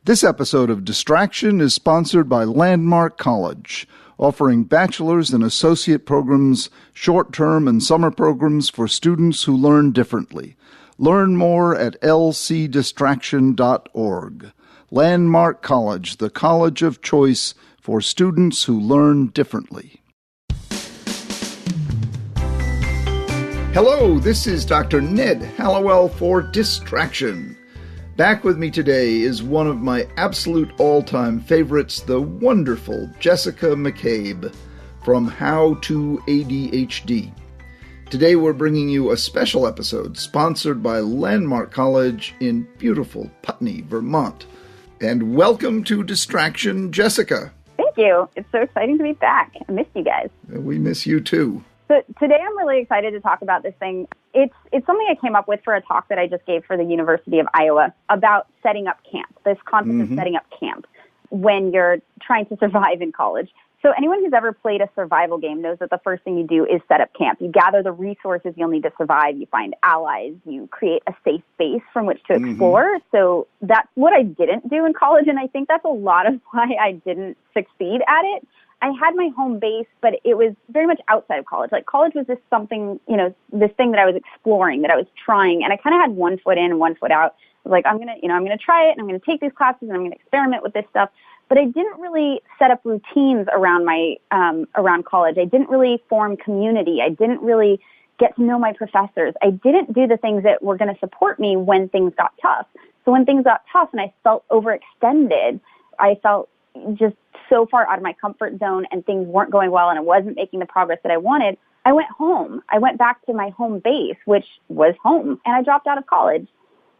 This episode of Distraction is sponsored by Landmark College, offering bachelor's and associate programs, short-term and summer programs for students who learn differently. Learn more at lcdistraction.org. Landmark College, the college of choice for students who learn differently. Hello, this is Dr. Ned Hallowell for Distraction. Back with me today is one of my absolute all-time favorites, the wonderful Jessica McCabe from How to ADHD. Today we're bringing you a special episode sponsored by Landmark College in beautiful Putney, Vermont. And welcome to Distraction, Jessica. Thank you. It's so exciting to be back. I missed you guys. We miss you too. So today I'm really excited to talk about this thing. It's something I came up with for a talk that I just gave for the University of Iowa about setting up camp, this concept of setting up camp when you're trying to survive in college. So anyone who's ever played a survival game knows that the first thing you do is set up camp. You gather the resources you'll need to survive. You find allies. You create a safe space from which to explore. So that's what I didn't do in college, and I think that's a lot of why I didn't succeed at it. I had my home base, but it was very much outside of college. Like college was this something, this thing that I was exploring, that I was trying, and I kind of had one foot in and one foot out. I was like, I'm going to try it, and I'm going to take these classes, and I'm going to experiment with this stuff. But I didn't really set up routines around around college. I didn't really form community. I didn't really get to know my professors. I didn't do the things that were going to support me when things got tough. So when things got tough and I felt overextended, I felt just so far out of my comfort zone and things weren't going well and I wasn't making the progress that I wanted, I went home. I went back to my home base, which was home, and I dropped out of college.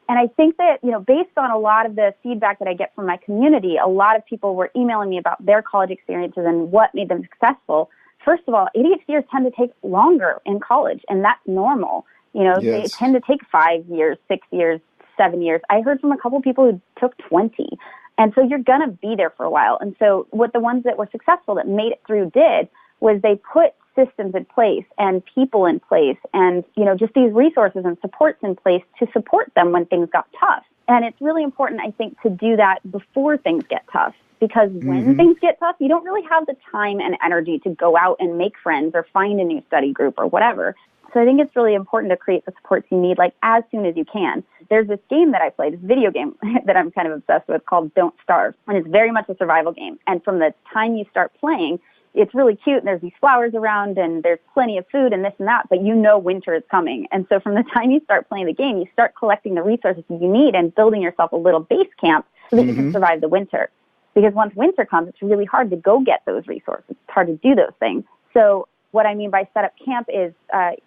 And I think that, based on a lot of the feedback that I get from my community, a lot of people were emailing me about their college experiences and what made them successful. First of all, ADHDers tend to take longer in college, and that's normal. Yes. They tend to take 5 years, 6 years, 7 years. I heard from a couple of people who took 20. And so you're going to be there for a while. And so what the ones that were successful, that made it through, did was they put systems in place and people in place and, just these resources and supports in place to support them when things got tough. And it's really important, I think, to do that before things get tough, because when things get tough, you don't really have the time and energy to go out and make friends or find a new study group or whatever. So I think it's really important to create the supports you need, as soon as you can. There's this game that I played, this video game that I'm kind of obsessed with called Don't Starve. And it's very much a survival game. And from the time you start playing, it's really cute, and there's these flowers around, and there's plenty of food and this and that, but winter is coming. And so from the time you start playing the game, you start collecting the resources you need and building yourself a little base camp so that you can survive the winter. Because once winter comes, it's really hard to go get those resources. It's hard to do those things. So what I mean by set up camp is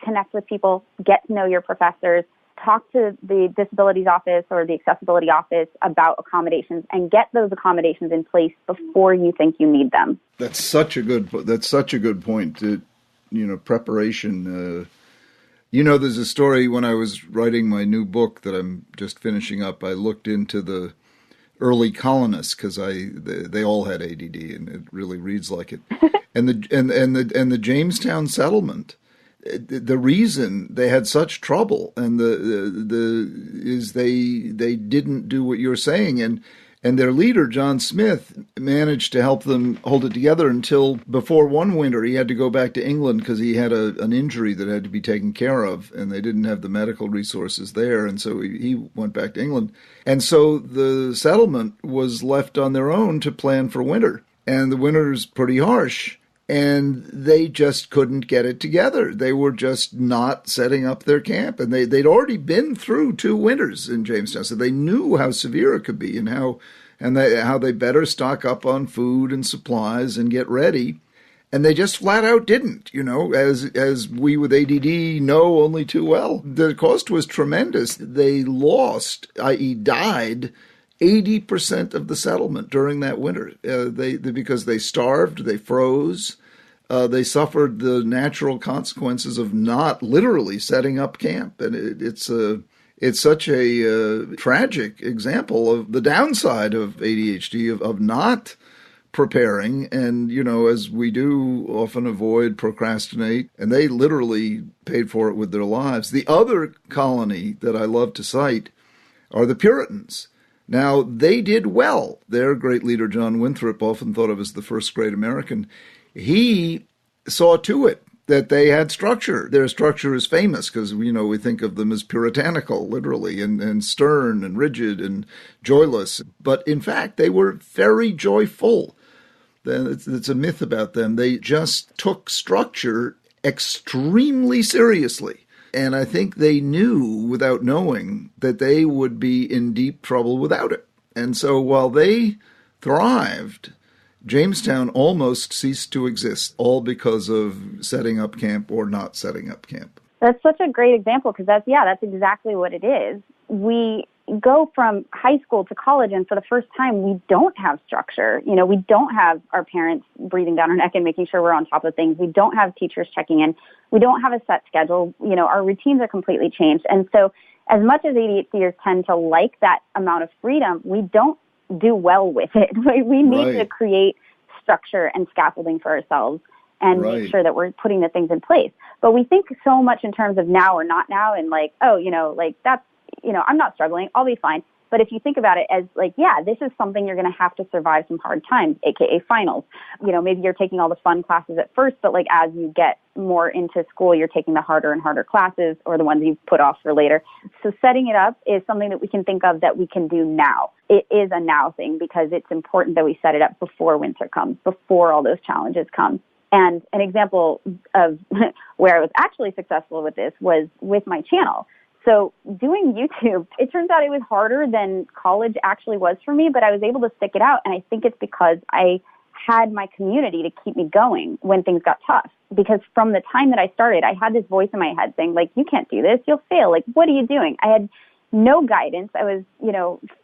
connect with people, get to know your professors, talk to the disabilities office or the accessibility office about accommodations, and get those accommodations in place before you think you need them. That's such a good point. Preparation. There's a story when I was writing my new book that I'm just finishing up. I looked into the early colonists because they all had ADD, and it really reads like it. And the Jamestown settlement, the reason they had such trouble is they didn't do what you're saying, and their leader John Smith managed to help them hold it together until before one winter he had to go back to England because he had an injury that had to be taken care of, and they didn't have the medical resources there, and so he went back to England, and so the settlement was left on their own to plan for winter, and the winter's pretty harsh. And they just couldn't get it together. They were just not setting up their camp. And they'd already been through 2 winters in Jamestown, so they knew how severe it could be and how they better stock up on food and supplies and get ready. And they just flat out didn't, as we with ADD know only too well. The cost was tremendous. They lost, i.e. died, 80% of the settlement during that winter. Because they starved, they froze, they suffered the natural consequences of not literally setting up camp, and it's such a tragic example of the downside of ADHD of not preparing, and as we do often avoid, procrastinate, and they literally paid for it with their lives. The other colony that I love to cite are the Puritans. Now, they did well. Their great leader, John Winthrop, often thought of as the first great American. He saw to it that they had structure. Their structure is famous because, we think of them as puritanical, literally, and stern and rigid and joyless. But in fact, they were very joyful. It's a myth about them. They just took structure extremely seriously. And I think they knew, without knowing, that they would be in deep trouble without it. And so while they thrived, Jamestown almost ceased to exist, all because of setting up camp or not setting up camp. That's such a great example because that's exactly what it is. We go from high school to college, and for the first time, we don't have structure. We don't have our parents breathing down our neck and making sure we're on top of things. We don't have teachers checking in. We don't have a set schedule. Our routines are completely changed. And so as much as ADHDers tend to like that amount of freedom, we don't do well with it. We need to create structure and scaffolding for ourselves and make sure that we're putting the things in place. But we think so much in terms of now or not now and that's, I'm not struggling, I'll be fine. But if you think about it as this is something you're going to have to survive some hard times, AKA finals. Maybe you're taking all the fun classes at first, but as you get more into school, you're taking the harder and harder classes or the ones you've put off for later. So setting it up is something that we can think of that we can do now. It is a now thing because it's important that we set it up before winter comes, before all those challenges come. And an example of where I was actually successful with this was with my channel. So doing YouTube, it turns out it was harder than college actually was for me, but I was able to stick it out. And I think it's because I had my community to keep me going when things got tough. Because from the time that I started, I had this voice in my head saying, you can't do this, you'll fail. What are you doing? I had no guidance. I was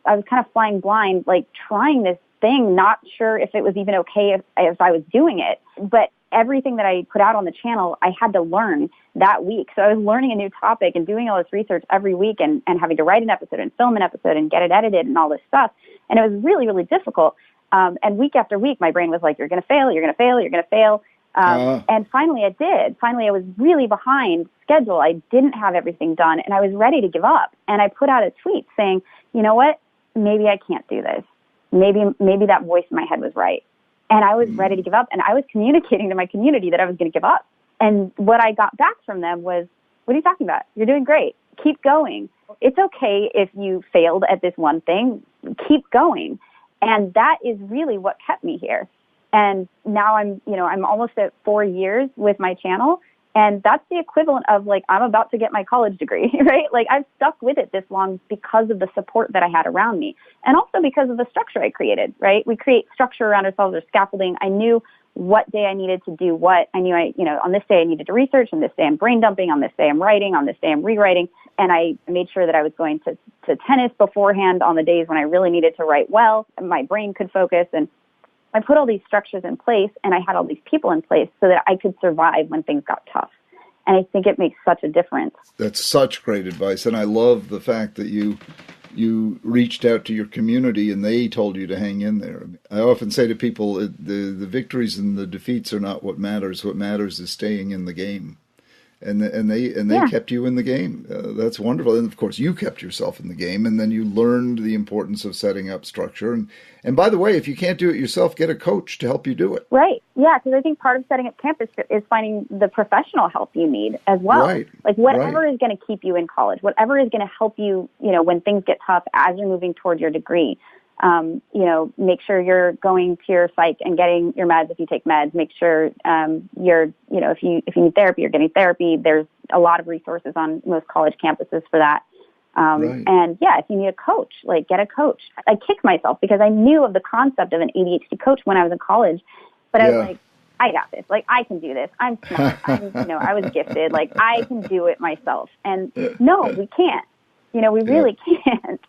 kind of flying blind, trying this thing, not sure if it was even okay if I was doing it. But everything that I put out on the channel, I had to learn that week. So I was learning a new topic and doing all this research every week and having to write an episode and film an episode and get it edited and all this stuff. And it was really, really difficult. And week after week, my brain was like, you're going to fail, you're going to fail, you're going to fail. And finally I did. Finally, I was really behind schedule. I didn't have everything done and I was ready to give up. And I put out a tweet saying, you know what, maybe I can't do this. Maybe that voice in my head was right. And I was ready to give up. And I was communicating to my community that I was going to give up. And what I got back from them was, what are you talking about? You're doing great. Keep going. It's okay if you failed at this one thing. Keep going. And that is really what kept me here. And now I'm almost at 4 years with my channel. And that's the equivalent of I'm about to get my college degree, right? I've stuck with it this long because of the support that I had around me. And also because of the structure I created, right? We create structure around ourselves or scaffolding. I knew what day I needed to do what. I knew on this day I needed to research, on this day I'm brain dumping, on this day I'm writing, on this day I'm rewriting. And I made sure that I was going to tennis beforehand on the days when I really needed to write well, and my brain could focus. And I put all these structures in place and I had all these people in place so that I could survive when things got tough. And I think it makes such a difference. That's such great advice. And I love the fact that you reached out to your community and they told you to hang in there. I often say to people, the victories and the defeats are not what matters. What matters is staying in the game. And they kept you in the game. That's wonderful. And of course, you kept yourself in the game, and then you learned the importance of setting up structure. And by the way, if you can't do it yourself, get a coach to help you do it. Right. Yeah, because I think part of setting up camp is finding the professional help you need as well. Right. Whatever is going to keep you in college, whatever is going to help you, when things get tough as you're moving toward your degree. Make sure you're going to your psych and getting your meds if you take meds. Make sure you're, if you need therapy, you're getting therapy. There's a lot of resources on most college campuses for that. Right. And if you need a coach, get a coach. I kicked myself because I knew of the concept of an ADHD coach when I was in college, but I was like, I got this. I can do this. I'm smart. I was gifted. I can do it myself. And no, we can't. We really can't.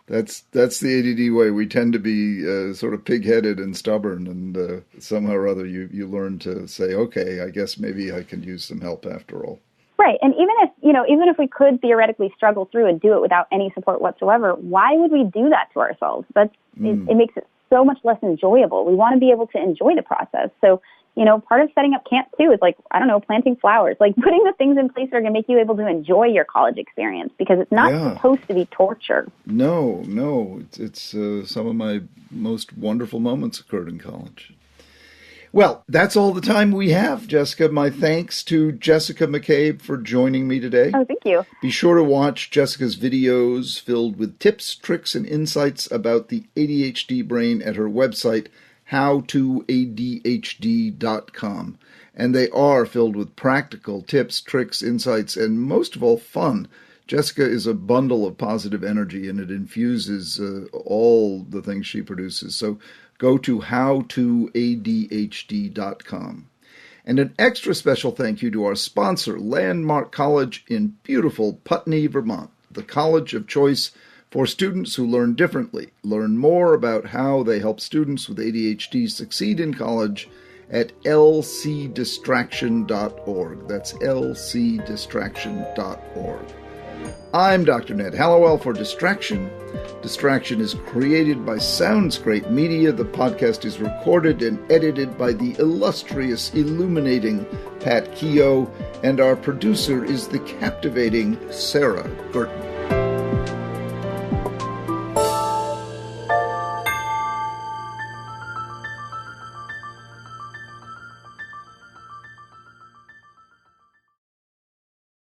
That's the ADD way. We tend to be sort of pig-headed and stubborn, and somehow or other you learn to say, okay, I guess maybe I can use some help after all. Right. And even if we could theoretically struggle through and do it without any support whatsoever, why would we do that to ourselves? It makes it so much less enjoyable. We want to be able to enjoy the process. So part of setting up camp too is like, I don't know, planting flowers, like putting the things in place that are going to make you able to enjoy your college experience, because it's not supposed to be torture. No, it's some of my most wonderful moments occurred in college. Well, that's all the time we have, Jessica. My thanks to Jessica McCabe for joining me today. Oh, thank you. Be sure to watch Jessica's videos filled with tips, tricks, and insights about the ADHD brain at her website, howtoadhd.com. And they are filled with practical tips, tricks, insights, and most of all, fun. Jessica is a bundle of positive energy, and it infuses all the things she produces. So go to howtoadhd.com. And an extra special thank you to our sponsor, Landmark College in beautiful Putney, Vermont, the college of choice for students who learn differently. Learn more about how they help students with ADHD succeed in college at lcdistraction.org. That's lcdistraction.org. I'm Dr. Ned Hallowell for Distraction. Distraction is created by Sounds Great Media. The podcast is recorded and edited by the illustrious, illuminating Pat Keogh, and our producer is the captivating Sarah Guertin.